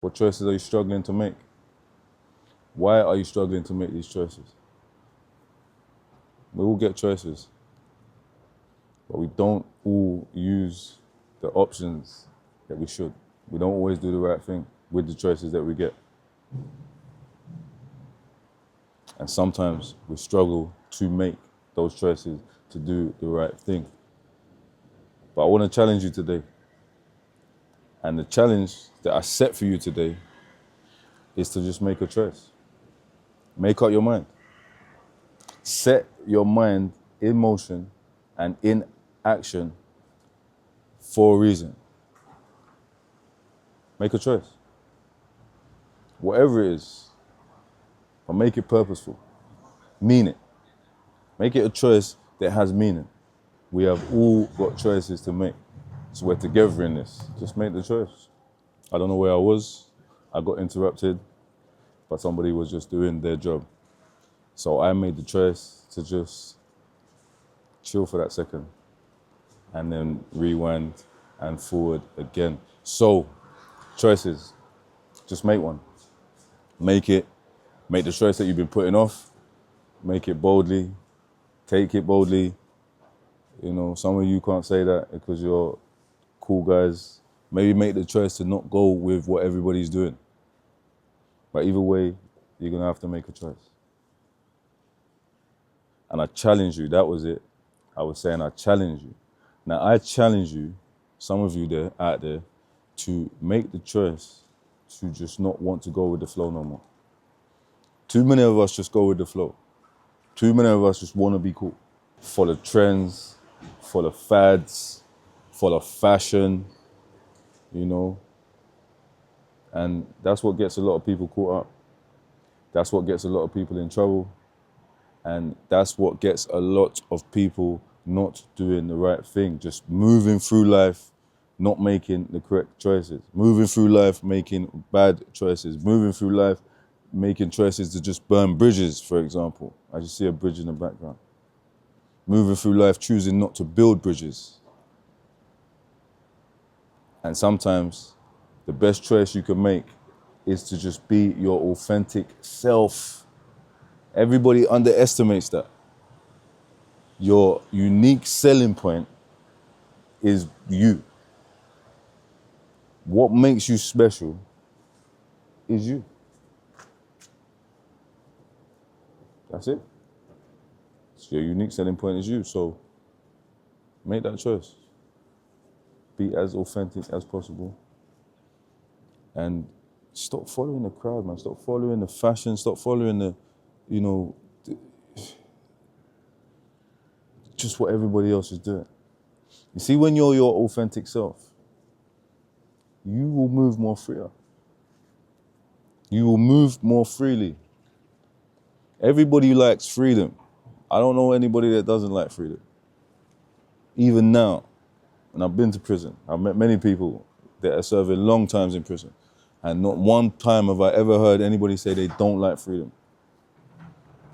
What choices are you struggling to make? Why are you struggling to make these choices? We all get choices, but we don't all use the options that we should. We don't always do the right thing with the choices that we get. And sometimes we struggle to make those choices to do the right thing. But I want to challenge you today. And the challenge that I set for you today is to just make a choice. Make up your mind. Set your mind in motion and in action for a reason. Make a choice. Whatever it is, but make it purposeful. Mean it. Make it a choice that has meaning. We have all got choices to make. So we're together in this. Just make the choice. I don't know where I was. I got interrupted, but somebody was just doing their job. So I made the choice to just chill for that second and then rewind and forward again. So, choices. Just make one. Make it. Make the choice that you've been putting off. Make it boldly. Take it boldly. You know, some of you can't say that because you're cool guys. Maybe make the choice to not go with what everybody's doing. But either way, you're going to have to make a choice. And I challenge you, that was it. I was saying I challenge you. Now I challenge you, some of you out there, to make the choice to just not want to go with the flow no more. Too many of us just go with the flow. Too many of us just want to be cool. Follow trends, follow fads, follow fashion, you know. And that's what gets a lot of people caught up. That's what gets a lot of people in trouble. And that's what gets a lot of people not doing the right thing, just moving through life, not making the correct choices. Moving through life, making bad choices. Moving through life, making choices to just burn bridges, for example. I just see a bridge in the background. Moving through life, choosing not to build bridges. And sometimes the best choice you can make is to just be your authentic self. Everybody underestimates that. Your unique selling point is you. What makes you special is you. That's it. So your unique selling point is you. So make that choice. Be as authentic as possible. And stop following the crowd, man. Stop following the fashion. Stop following the, just what everybody else is doing. You see, when you're your authentic self, you will move more freer. You will move more freely. Everybody likes freedom. I don't know anybody that doesn't like freedom. Even now, and I've been to prison, I've met many people that are serving long times in prison, and not one time have I ever heard anybody say they don't like freedom.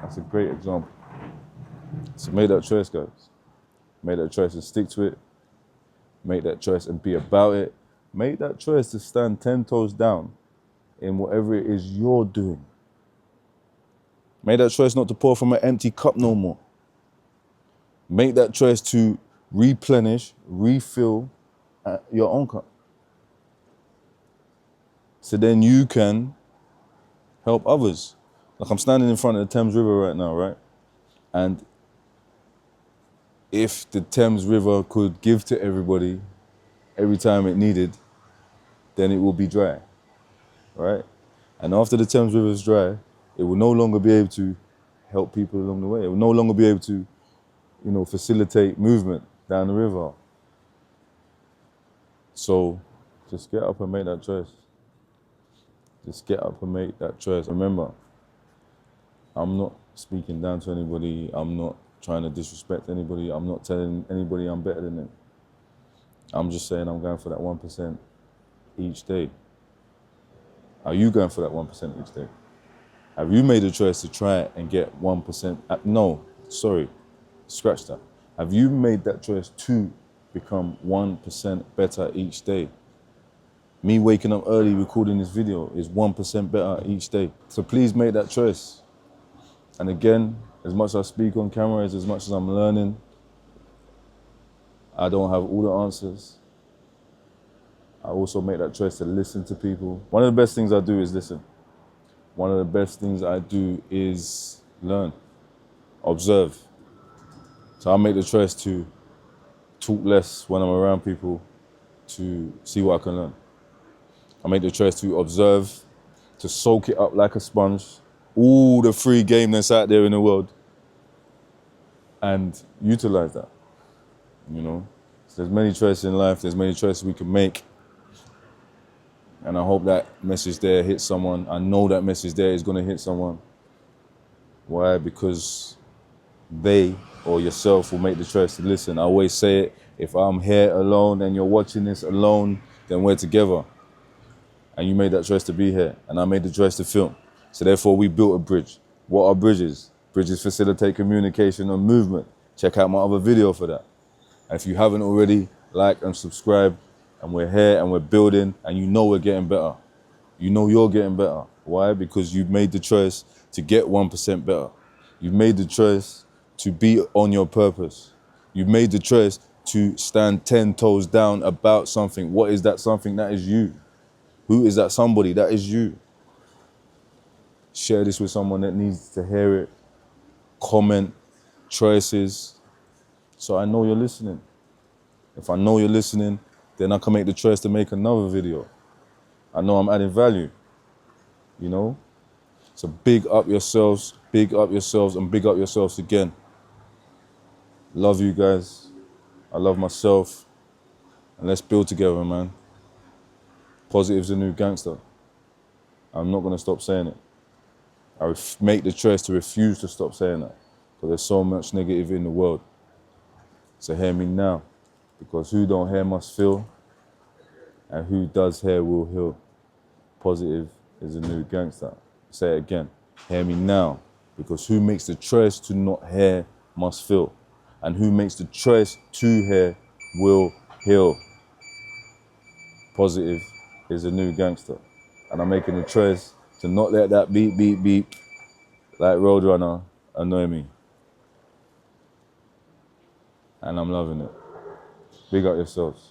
That's a great example. So make that choice, guys. Make that choice and stick to it. Make that choice and be about it. Make that choice to stand 10 toes down in whatever it is you're doing. Make that choice not to pour from an empty cup no more. Make that choice to replenish, refill your own cup. So then you can help others. Like I'm standing in front of the Thames River right now, right? And if the Thames River could give to everybody every time it needed, then it will be dry, right? And after the Thames River is dry, it will no longer be able to help people along the way. It will no longer be able to, facilitate movement down the river. So just get up and make that choice. Just get up and make that choice. Remember, I'm not speaking down to anybody. I'm not trying to disrespect anybody. I'm not telling anybody I'm better than them. I'm just saying I'm going for that 1% each day. Are you going for that 1% each day? Have you made a choice to try and get 1%? No, sorry, scratch that. Have you made that choice to become 1% better each day? Me waking up early recording this video is 1% better each day. So please make that choice. And again, as much as I speak on camera, as much as I'm learning, I don't have all the answers. I also make that choice to listen to people. One of the best things I do is listen. One of the best things I do is learn, observe. So I make the choice to talk less when I'm around people to see what I can learn. I make the choice to observe, to soak it up like a sponge, all the free game that's out there in the world, and utilize that, you know? So there's many choices in life, there's many choices we can make, and I hope that message there hits someone. I know that message there is gonna hit someone. Why? Because they or yourself will make the choice to listen. I always say it, if I'm here alone and you're watching this alone, then we're together. And you made that choice to be here, and I made the choice to film. So therefore we built a bridge. What are bridges? Bridges facilitate communication and movement. Check out my other video for that. And if you haven't already, like and subscribe, and we're here and we're building, and you know we're getting better. You know you're getting better. Why? Because you've made the choice to get 1% better. You've made the choice to be on your purpose. You've made the choice to stand 10 toes down about something. What is that something? That is you. Who is that somebody? That is you. Share this with someone that needs to hear it. Comment, choices, so I know you're listening. If I know you're listening, then I can make the choice to make another video. I know I'm adding value, you know? So big up yourselves, and big up yourselves again. Love you guys. I love myself. And let's build together, man. Positive's the new gangster. I'm not gonna stop saying it. I make the choice to refuse to stop saying that, because there's so much negative in the world. So hear me now, because who don't hear must feel, and who does hear will heal. Positive is the new gangster. Say it again. Hear me now, because who makes the choice to not hear must feel, and who makes the choice to hear will heal. Positive is the new gangster. And I'm making the choice to not let that beep, beep, beep, like Roadrunner, annoy me. And I'm loving it. Big up yourselves.